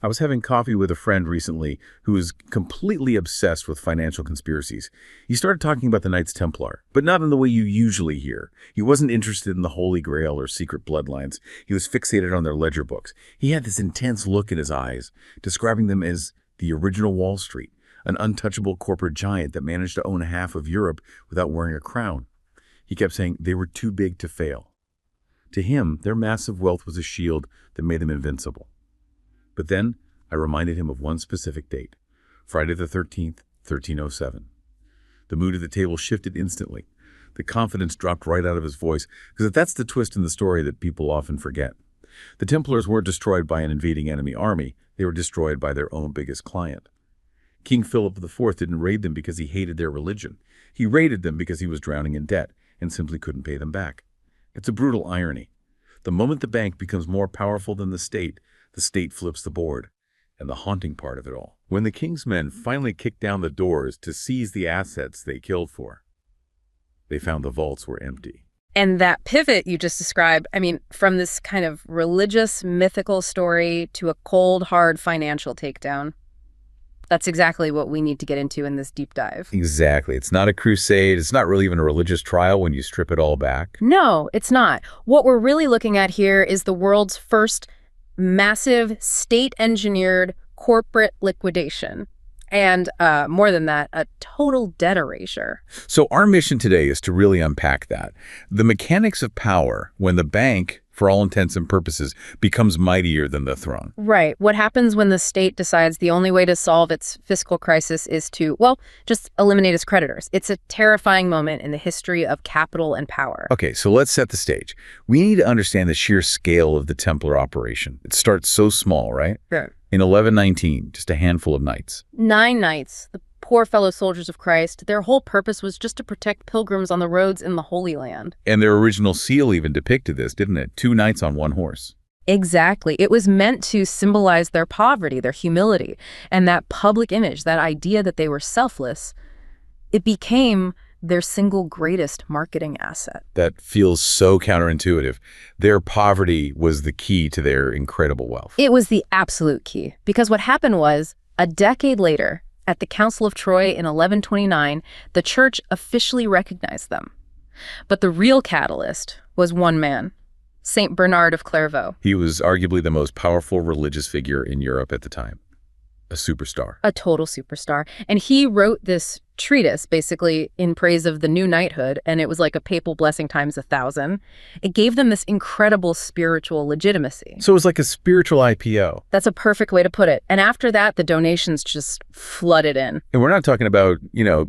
I was having coffee with a friend recently who was completely obsessed with financial conspiracies. He started talking about the Knights Templar, but not in the way you usually hear. He wasn't interested in the Holy Grail or secret bloodlines. He was fixated on their ledger books. He had this intense look in his eyes, describing them as the original Wall Street, an untouchable corporate giant that managed to own half of Europe without wearing a crown. He kept saying they were too big to fail. To him, their massive wealth was a shield that made them invincible. But then I reminded him of one specific date, Friday the 13th, 1307. The mood of the table shifted instantly. The confidence dropped right out of his voice, because that's the twist in the story that people often forget. The Templars weren't destroyed by an invading enemy army. They were destroyed by their own biggest client. King Philip IV didn't raid them because he hated their religion. He raided them because he was drowning in debt and simply couldn't pay them back. It's a brutal irony. The moment the bank becomes more powerful than the state flips the board. And the haunting part of it all, when the king's men finally kicked down the doors to seize the assets they killed for, they found the vaults were empty. And that pivot you just described, from this kind of religious, mythical story to a cold, hard financial takedown, that's exactly what we need to get into in this deep dive. Exactly. It's not a crusade. It's not really even a religious trial when you strip it all back. No, it's not. What we're really looking at here is the world's first massive state-engineered corporate liquidation. And more than that, a total debt erasure. So our mission today is to really unpack that. The mechanics of power when the bank, for all intents and purposes, becomes mightier than the throne. Right. What happens when the state decides the only way to solve its fiscal crisis is to, just eliminate its creditors. It's a terrifying moment in the history of capital and power. Okay, so let's set the stage. We need to understand the sheer scale of the Templar operation. It starts so small, right? Yeah. In 1119, just a handful of knights. 9 knights, the poor fellow soldiers of Christ. Their whole purpose was just to protect pilgrims on the roads in the Holy Land. And their original seal even depicted this, didn't it? 2 knights on 1 horse. Exactly. It was meant to symbolize their poverty, their humility, and that public image, that idea that they were selfless. It became their single greatest marketing asset. That feels so counterintuitive. Their poverty was the key to their incredible wealth. It was the absolute key, because what happened was, a decade later, at the Council of Troy in 1129, the church officially recognized them. But the real catalyst was one man, Saint Bernard of Clairvaux. He was arguably the most powerful religious figure in Europe at the time. A superstar. A total superstar. And he wrote this treatise, basically, in praise of the new knighthood, and it was like a papal blessing times 1,000. It gave them this incredible spiritual legitimacy. So it was like a spiritual IPO. That's a perfect way to put it. And after that, the donations just flooded in. And we're not talking about,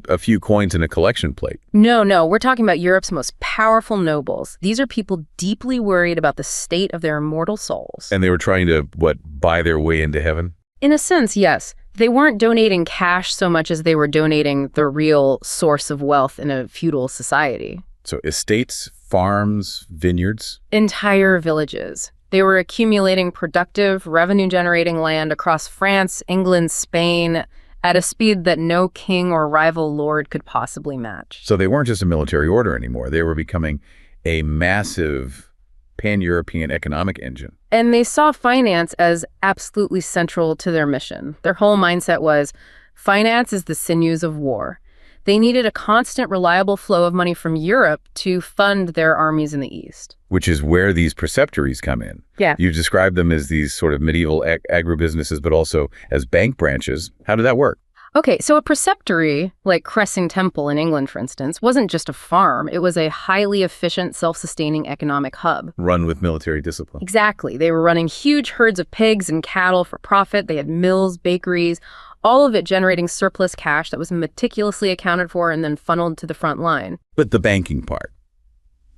a few coins and a collection plate. No. We're talking about Europe's most powerful nobles. These are people deeply worried about the state of their immortal souls. And they were trying to, buy their way into heaven? In a sense, yes. They weren't donating cash so much as they were donating the real source of wealth in a feudal society. So estates, farms, vineyards? Entire villages. They were accumulating productive, revenue-generating land across France, England, Spain, at a speed that no king or rival lord could possibly match. So they weren't just a military order anymore. They were becoming a massive pan-European economic engine. And they saw finance as absolutely central to their mission. Their whole mindset was, finance is the sinews of war. They needed a constant, reliable flow of money from Europe to fund their armies in the East. Which is where these preceptories come in. Yeah. You've described them as these sort of medieval agribusinesses, but also as bank branches. How did that work? Okay, so a preceptory, like Cressing Temple in England, for instance, wasn't just a farm. It was a highly efficient, self-sustaining economic hub. Run with military discipline. Exactly. They were running huge herds of pigs and cattle for profit. They had mills, bakeries, all of it generating surplus cash that was meticulously accounted for and then funneled to the front line. But the banking part,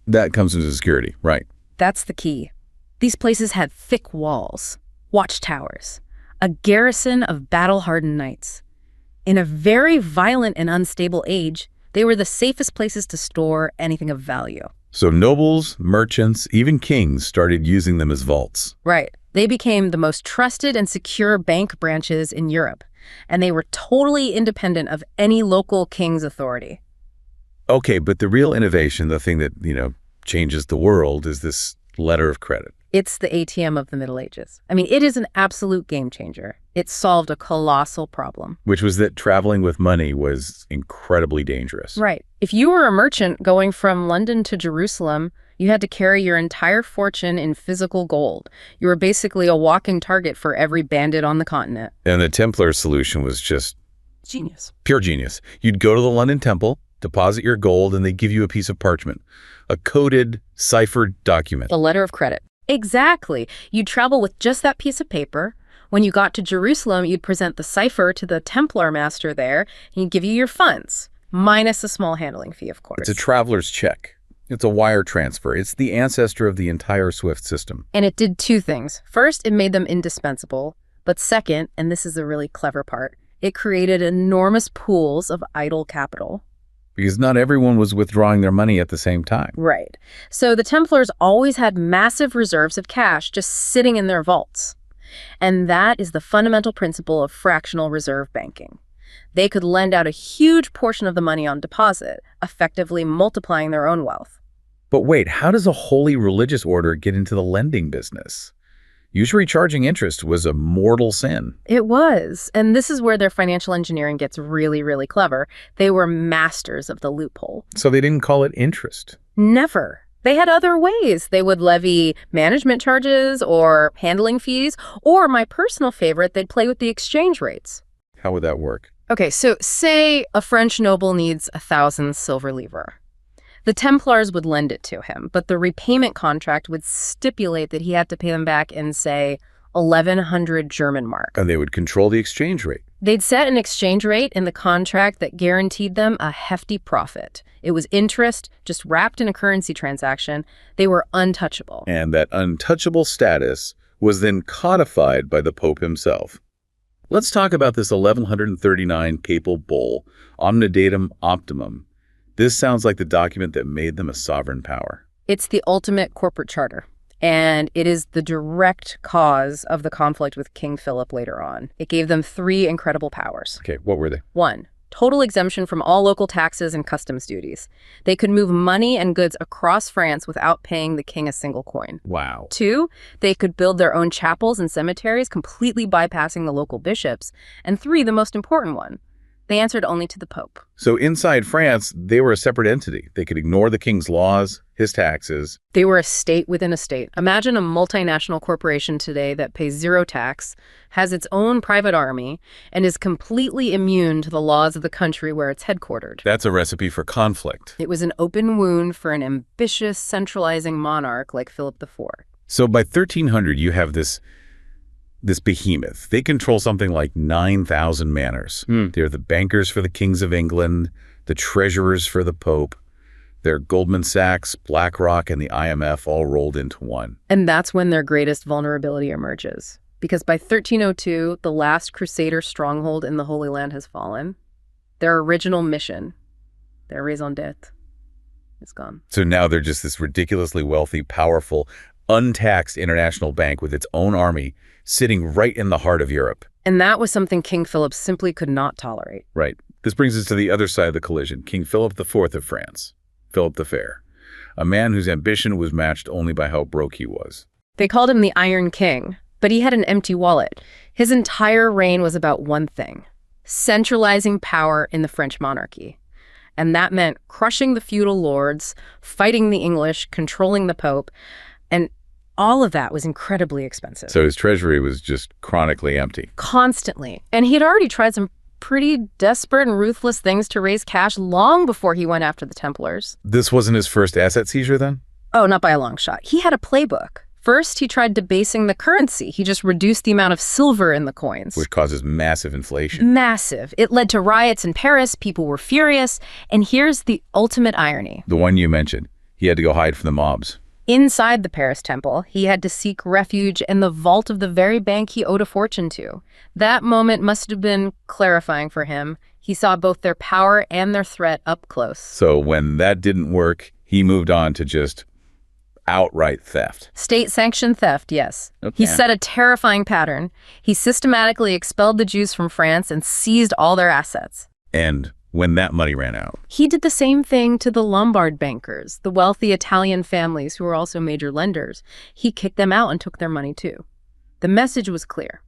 that comes into security, right? That's the key. These places had thick walls, watchtowers, a garrison of battle-hardened knights. In a very violent and unstable age, they were the safest places to store anything of value. So nobles, merchants, even kings started using them as vaults. Right. They became the most trusted and secure bank branches in Europe, and they were totally independent of any local king's authority. Okay, but the real innovation, the thing that, changes the world, is this letter of credit. It's the ATM of the Middle Ages. I mean, it is an absolute game changer. It solved a colossal problem. Which was that traveling with money was incredibly dangerous. Right. If you were a merchant going from London to Jerusalem, you had to carry your entire fortune in physical gold. You were basically a walking target for every bandit on the continent. And the Templar solution was just Genius. pure genius. You'd go to the London Temple, deposit your gold, and they'd give you a piece of parchment, a coded, ciphered document. A letter of credit. Exactly. You'd travel with just that piece of paper. When you got to Jerusalem, you'd present the cipher to the Templar master there, and he'd give you your funds, minus a small handling fee, of course. It's a traveler's check. It's a wire transfer. It's the ancestor of the entire SWIFT system. And it did two things. First, it made them indispensable. But second, and this is the really clever part, it created enormous pools of idle capital. Because not everyone was withdrawing their money at the same time. Right. So the Templars always had massive reserves of cash just sitting in their vaults. And that is the fundamental principle of fractional reserve banking. They could lend out a huge portion of the money on deposit, effectively multiplying their own wealth. But wait, how does a holy religious order get into the lending business? Usury charging interest was a mortal sin. It was. And this is where their financial engineering gets really, really clever. They were masters of the loophole. So they didn't call it interest. Never. They had other ways. They would levy management charges or handling fees, or my personal favorite, they'd play with the exchange rates. How would that work? Okay, so say a French noble needs 1,000 silver livres. The Templars would lend it to him, but the repayment contract would stipulate that he had to pay them back in, say, 1,100 German mark. And they would control the exchange rate. They'd set an exchange rate in the contract that guaranteed them a hefty profit. It was interest, just wrapped in a currency transaction. They were untouchable. And that untouchable status was then codified by the Pope himself. Let's talk about this 1139 papal bull, Omnidatum Optimum. This sounds like the document that made them a sovereign power. It's the ultimate corporate charter, and it is the direct cause of the conflict with King Philip later on. It gave them 3 incredible powers. Okay, what were they? 1, total exemption from all local taxes and customs duties. They could move money and goods across France without paying the king a single coin. Wow. 2, they could build their own chapels and cemeteries, completely bypassing the local bishops. And 3, the most important one, they answered only to the Pope. So inside France, they were a separate entity. They could ignore the king's laws, his taxes. They were a state within a state. Imagine a multinational corporation today that pays 0 tax, has its own private army, and is completely immune to the laws of the country where it's headquartered. That's a recipe for conflict. It was an open wound for an ambitious, centralizing monarch like Philip IV. So by 1300, you have this behemoth. They control something like 9,000 manors. They're the bankers for the kings of England, the treasurers for the Pope. They're Goldman Sachs, BlackRock, and the IMF all rolled into one. And that's when their greatest vulnerability emerges. Because by 1302, the last Crusader stronghold in the Holy Land has fallen. Their original mission, their raison d'etre, is gone. So now they're just this ridiculously wealthy, powerful, untaxed international bank with its own army sitting right in the heart of Europe. And that was something King Philip simply could not tolerate. Right. This brings us to the other side of the collision, King Philip IV of France, Philip the Fair, a man whose ambition was matched only by how broke he was. They called him the Iron King, but he had an empty wallet. His entire reign was about one thing: centralizing power in the French monarchy. And that meant crushing the feudal lords, fighting the English, controlling the Pope, and all of that was incredibly expensive. So his treasury was just chronically empty. Constantly. And he had already tried some pretty desperate and ruthless things to raise cash long before he went after the Templars. This wasn't his first asset seizure then? Oh, not by a long shot. He had a playbook. First, he tried debasing the currency. He just reduced the amount of silver in the coins. Which causes massive inflation. Massive. It led to riots in Paris. People were furious. And here's the ultimate irony. The one you mentioned. He had to go hide from the mobs. Inside the Paris temple, he had to seek refuge in the vault of the very bank he owed a fortune to. That moment must have been clarifying for him. He saw both their power and their threat up close. So when that didn't work, he moved on to just outright theft. State-sanctioned theft, yes. Okay. He set a terrifying pattern. He systematically expelled the Jews from France and seized all their assets. And when that money ran out. He did the same thing to the Lombard bankers, the wealthy Italian families who were also major lenders. He kicked them out and took their money too. The message was clear.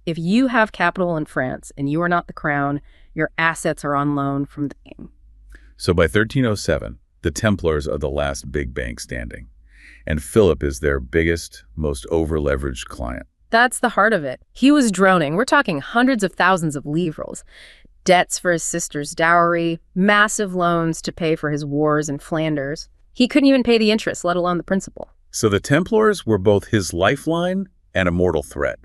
If you have capital in France and you are not the crown, your assets are on loan from the king. So by 1307, the Templars are the last big bank standing, and Philip is their biggest, most over-leveraged client. That's the heart of it. He was droning. We're talking hundreds of thousands of livres. Debts for his sister's dowry, massive loans to pay for his wars in Flanders. He couldn't even pay the interest, let alone the principal. So the Templars were both his lifeline and a mortal threat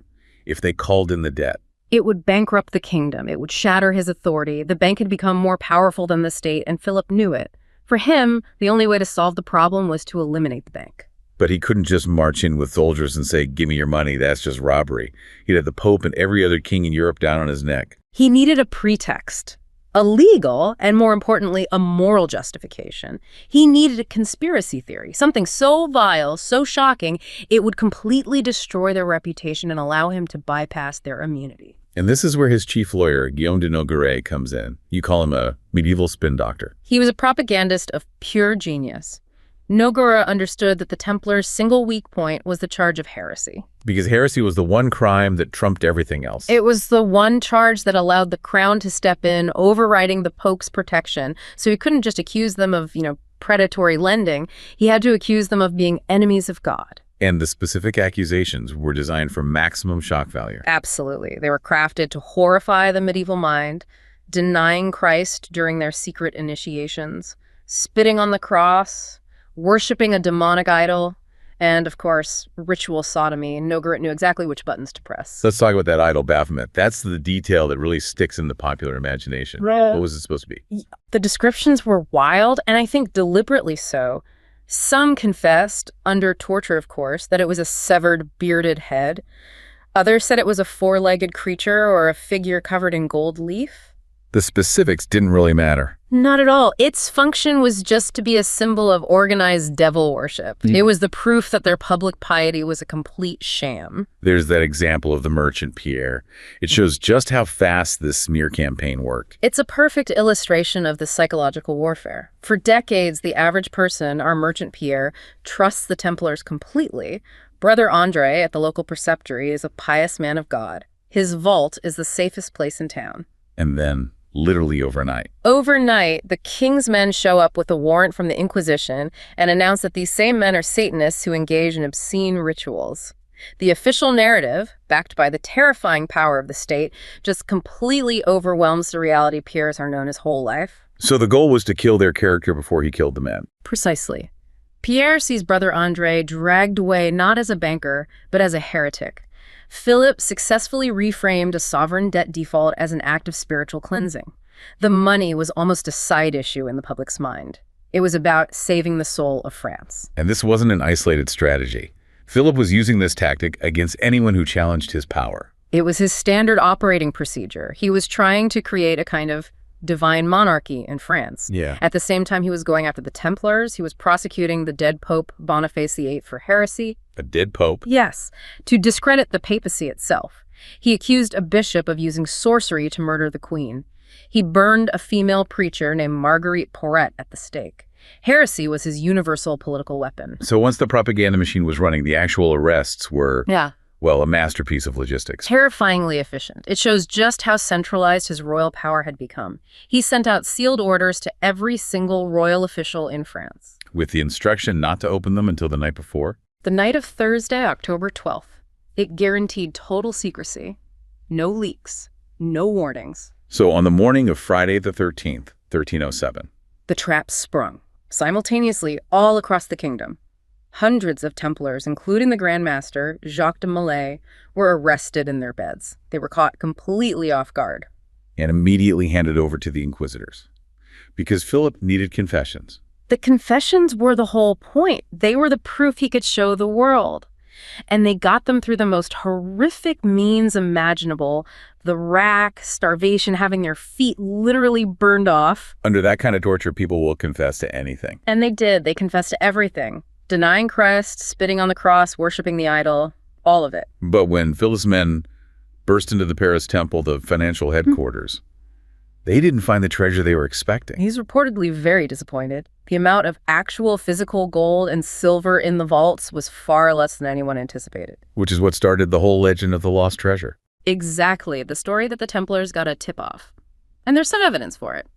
if they called in the debt. It would bankrupt the kingdom. It would shatter his authority. The bank had become more powerful than the state, and Philip knew it. For him, the only way to solve the problem was to eliminate the bank. But he couldn't just march in with soldiers and say, "Give me your money, that's just robbery." He'd have the Pope and every other king in Europe down on his neck. He needed a pretext, a legal and, more importantly, a moral justification. He needed a conspiracy theory, something so vile, so shocking, it would completely destroy their reputation and allow him to bypass their immunity. And this is where his chief lawyer, Guillaume de Nogaret, comes in. You call him a medieval spin doctor. He was a propagandist of pure genius. Nogaret understood that the Templars' single weak point was the charge of heresy. Because heresy was the one crime that trumped everything else. It was the one charge that allowed the crown to step in, overriding the Pope's protection. So he couldn't just accuse them of, predatory lending. He had to accuse them of being enemies of God. And the specific accusations were designed for maximum shock value. Absolutely. They were crafted to horrify the medieval mind, denying Christ during their secret initiations, spitting on the cross, worshipping a demonic idol, and, of course, ritual sodomy. Nogaret knew exactly which buttons to press. Let's talk about that idol Baphomet. That's the detail that really sticks in the popular imagination. Right. What was it supposed to be? The descriptions were wild, and I think deliberately so. Some confessed, under torture of course, that it was a severed, bearded head. Others said it was a four-legged creature or a figure covered in gold leaf. The specifics didn't really matter. Not at all. Its function was just to be a symbol of organized devil worship. It was the proof that their public piety was a complete sham. There's that example of the merchant Pierre. It shows just how fast this smear campaign worked. It's a perfect illustration of the psychological warfare. For decades, the average person, our merchant Pierre, trusts the Templars completely. Brother Andre at the local preceptory is a pious man of God. His vault is the safest place in town. And then, literally overnight, the king's men show up with a warrant from the Inquisition and announce that these same men are Satanists who engage in obscene rituals. The official narrative, backed by the terrifying power of the state, just completely overwhelms the reality Pierre's are known his whole life. So the goal was to kill their character before he killed the men. Precisely. Pierre sees Brother Andre dragged away not as a banker, but as a heretic. Philip successfully reframed a sovereign debt default as an act of spiritual cleansing. The money was almost a side issue in the public's mind. It was about saving the soul of France. And this wasn't an isolated strategy. Philip was using this tactic against anyone who challenged his power. It was his standard operating procedure. He was trying to create a kind of divine monarchy in France. Yeah. At the same time he was going after the Templars, he was prosecuting the dead Pope Boniface VIII for heresy. A dead pope? Yes, to discredit the papacy itself. He accused a bishop of using sorcery to murder the queen. He burned a female preacher named Marguerite Porret at the stake. Heresy was his universal political weapon. So once the propaganda machine was running, the actual arrests were, well, a masterpiece of logistics. Terrifyingly efficient. It shows just how centralized his royal power had become. He sent out sealed orders to every single royal official in France, with the instruction not to open them until the night before? The night of Thursday, October 12th. It guaranteed total secrecy. No leaks. No warnings. So on the morning of Friday the 13th, 1307. The trap sprung, simultaneously all across the kingdom. Hundreds of Templars, including the Grand Master, Jacques de Molay, were arrested in their beds. They were caught completely off guard. And immediately handed over to the inquisitors. Because Philip needed confessions. The confessions were the whole point. They were the proof he could show the world. And they got them through the most horrific means imaginable. The rack, starvation, having their feet literally burned off. Under that kind of torture, people will confess to anything. And they did. They confessed to everything. Denying Christ, spitting on the cross, worshiping the idol, all of it. But when Philip's men burst into the Paris temple, the financial headquarters, They didn't find the treasure they were expecting. He's reportedly very disappointed. The amount of actual physical gold and silver in the vaults was far less than anyone anticipated. Which is what started the whole legend of the lost treasure. Exactly, the story that the Templars got a tip-off. And there's some evidence for it.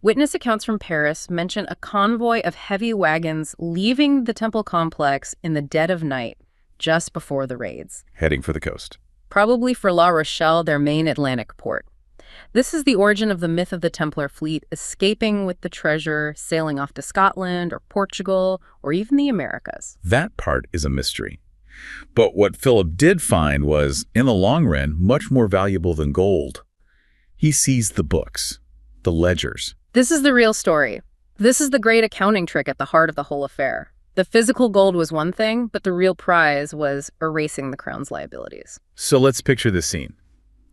Witness accounts from Paris mention a convoy of heavy wagons leaving the temple complex in the dead of night, just before the raids. Heading for the coast. Probably for La Rochelle, their main Atlantic port. This is the origin of the myth of the Templar fleet escaping with the treasure, sailing off to Scotland or Portugal or even the Americas. That part is a mystery. But what Philip did find was, in the long run, much more valuable than gold. He seized the books, the ledgers. This is the real story. This is the great accounting trick at the heart of the whole affair. The physical gold was one thing, but the real prize was erasing the crown's liabilities. So let's picture this scene.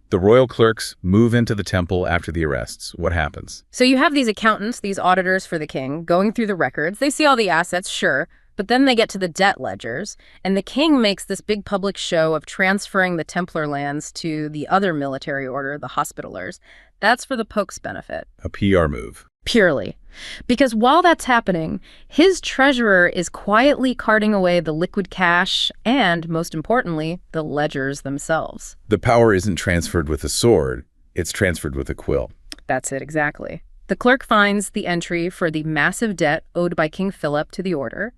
The royal clerks move into the temple after the arrests. What happens? So you have these accountants, these auditors for the king, going through the records. They see all the assets, sure, but then they get to the debt ledgers, and the king makes this big public show of transferring the Templar lands to the other military order, the Hospitallers. That's for the Pope's benefit. A PR move. Purely. Because while that's happening, his treasurer is quietly carting away the liquid cash and, most importantly, the ledgers themselves. The power isn't transferred with a sword, it's transferred with a quill. That's it, exactly. The clerk finds the entry for the massive debt owed by King Philip to the order,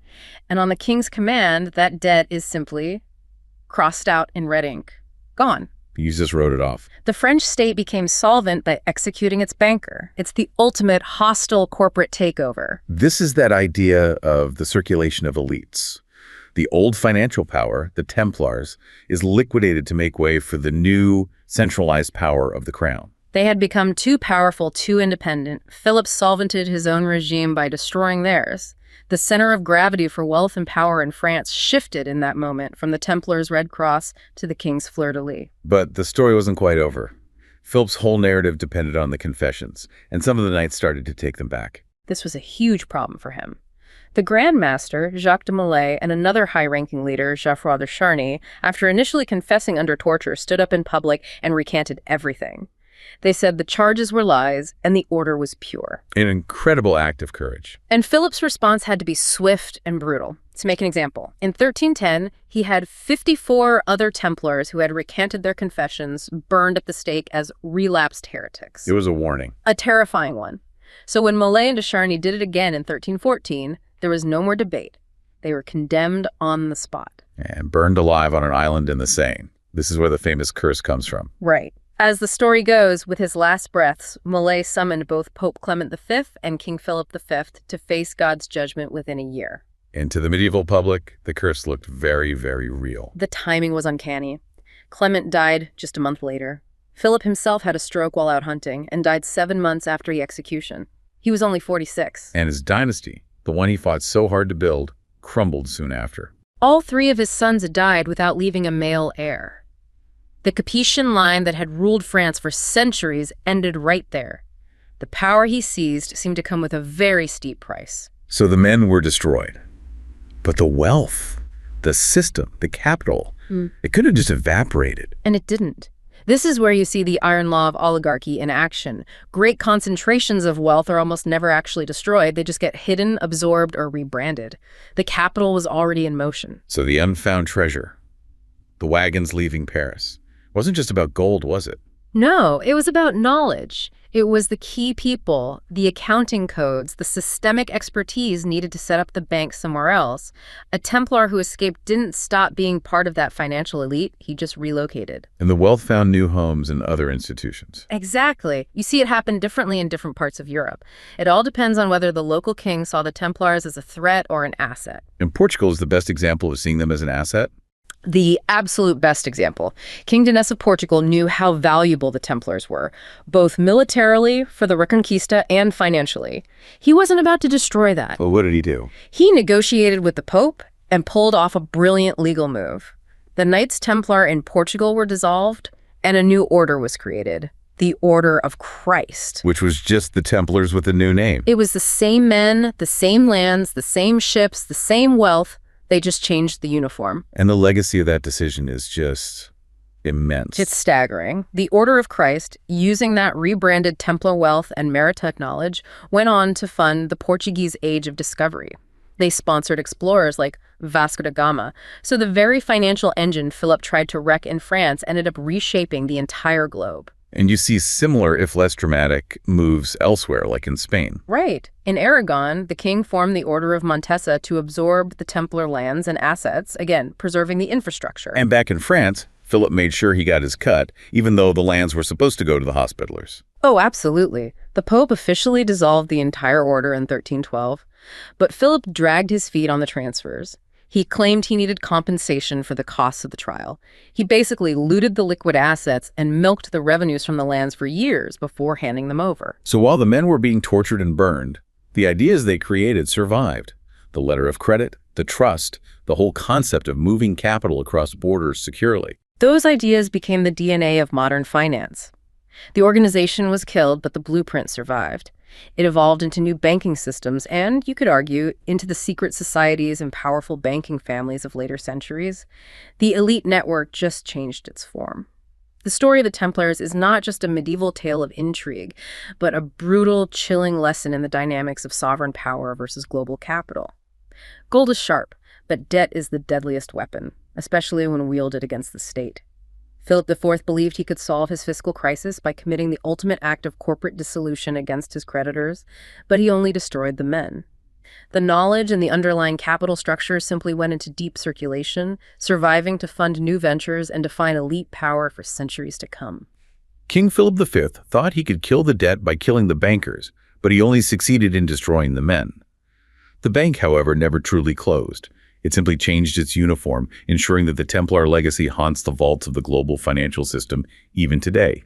and on the king's command, that debt is simply crossed out in red ink. Gone. You just wrote it off. The French state became solvent by executing its banker. It's the ultimate hostile corporate takeover. This is that idea of the circulation of elites. The old financial power, the Templars, is liquidated to make way for the new centralized power of the crown. They had become too powerful, too independent. Philip solvented his own regime by destroying theirs. The center of gravity for wealth and power in France shifted in that moment from the Templars' Red Cross to the king's fleur-de-lis. But the story wasn't quite over. Philip's whole narrative depended on the confessions, and some of the knights started to take them back. This was a huge problem for him. The Grand Master, Jacques de Molay, and another high-ranking leader, Geoffroy de Charny, after initially confessing under torture, stood up in public and recanted everything. They said the charges were lies and the order was pure. An incredible act of courage. And Philip's response had to be swift and brutal. To make an example, in 1310, he had 54 other Templars who had recanted their confessions burned at the stake as relapsed heretics. It was a warning. A terrifying one. So when Molay and de Charny did it again in 1314, there was no more debate. They were condemned on the spot. And burned alive on an island in the Seine. This is where the famous curse comes from. Right. As the story goes, with his last breaths, Molay summoned both Pope Clement V and King Philip V to face God's judgment within a year. And to the medieval public, the curse looked very, very real. The timing was uncanny. Clement died just a month later. Philip himself had a stroke while out hunting and died 7 months after the execution. He was only 46. And his dynasty, the one he fought so hard to build, crumbled soon after. All 3 of his sons had died without leaving a male heir. The Capetian line that had ruled France for centuries ended right there. The power he seized seemed to come with a very steep price. So the men were destroyed. But the wealth, the system, the capital, it could have just evaporated. And it didn't. This is where you see the iron law of oligarchy in action. Great concentrations of wealth are almost never actually destroyed. They just get hidden, absorbed, or rebranded. The capital was already in motion. So the unfound treasure, the wagons leaving Paris, wasn't just about gold, was it? No, it was about knowledge. It was the key people, the accounting codes, the systemic expertise needed to set up the bank somewhere else. A Templar who escaped didn't stop being part of that financial elite. He just relocated. And the wealth found new homes in other institutions. Exactly. You see it happen differently in different parts of Europe. It all depends on whether the local king saw the Templars as a threat or an asset. And Portugal is the best example of seeing them as an asset. The absolute best example. King Dines of Portugal knew how valuable the Templars were, both militarily for the Reconquista and financially. He wasn't about to destroy that. Well, what did he do? He negotiated with the Pope and pulled off a brilliant legal move. The Knights Templar in Portugal were dissolved, and a new order was created. The Order of Christ. Which was just the Templars with a new name. It was the same men, the same lands, the same ships, the same wealth. They just changed the uniform. And the legacy of that decision is just Immense. It's staggering. The Order of Christ, using that rebranded Templar wealth and maritime knowledge, went on to fund the Portuguese Age of Discovery. They sponsored explorers like Vasco da Gama. So the very financial engine Philip tried to wreck in France ended up reshaping the entire globe. And you see similar, if less dramatic, moves elsewhere, like in Spain. Right. In Aragon, the king formed the Order of Montesa to absorb the Templar lands and assets, again, preserving the infrastructure. And back in France, Philip made sure he got his cut, even though the lands were supposed to go to the Hospitallers. Oh, absolutely. The Pope officially dissolved the entire order in 1312, but Philip dragged his feet on the transfers. He claimed he needed compensation for the costs of the trial. He basically looted the liquid assets and milked the revenues from the lands for years before handing them over. So while the men were being tortured and burned, the ideas they created survived. The letter of credit, the trust, the whole concept of moving capital across borders securely. Those ideas became the DNA of modern finance. The organization was killed, but the blueprint survived. It evolved into new banking systems and, you could argue, into the secret societies and powerful banking families of later centuries. The elite network just changed its form. The story of the Templars is not just a medieval tale of intrigue, but a brutal, chilling lesson in the dynamics of sovereign power versus global capital. Gold is sharp, but debt is the deadliest weapon, especially when wielded against the state. Philip IV believed he could solve his fiscal crisis by committing the ultimate act of corporate dissolution against his creditors, but he only destroyed the men. The knowledge and the underlying capital structure simply went into deep circulation, surviving to fund new ventures and define elite power for centuries to come. King Philip V thought he could kill the debt by killing the bankers, but he only succeeded in destroying the men. The bank, however, never truly closed. It simply changed its uniform, ensuring that the Templar legacy haunts the vaults of the global financial system even today.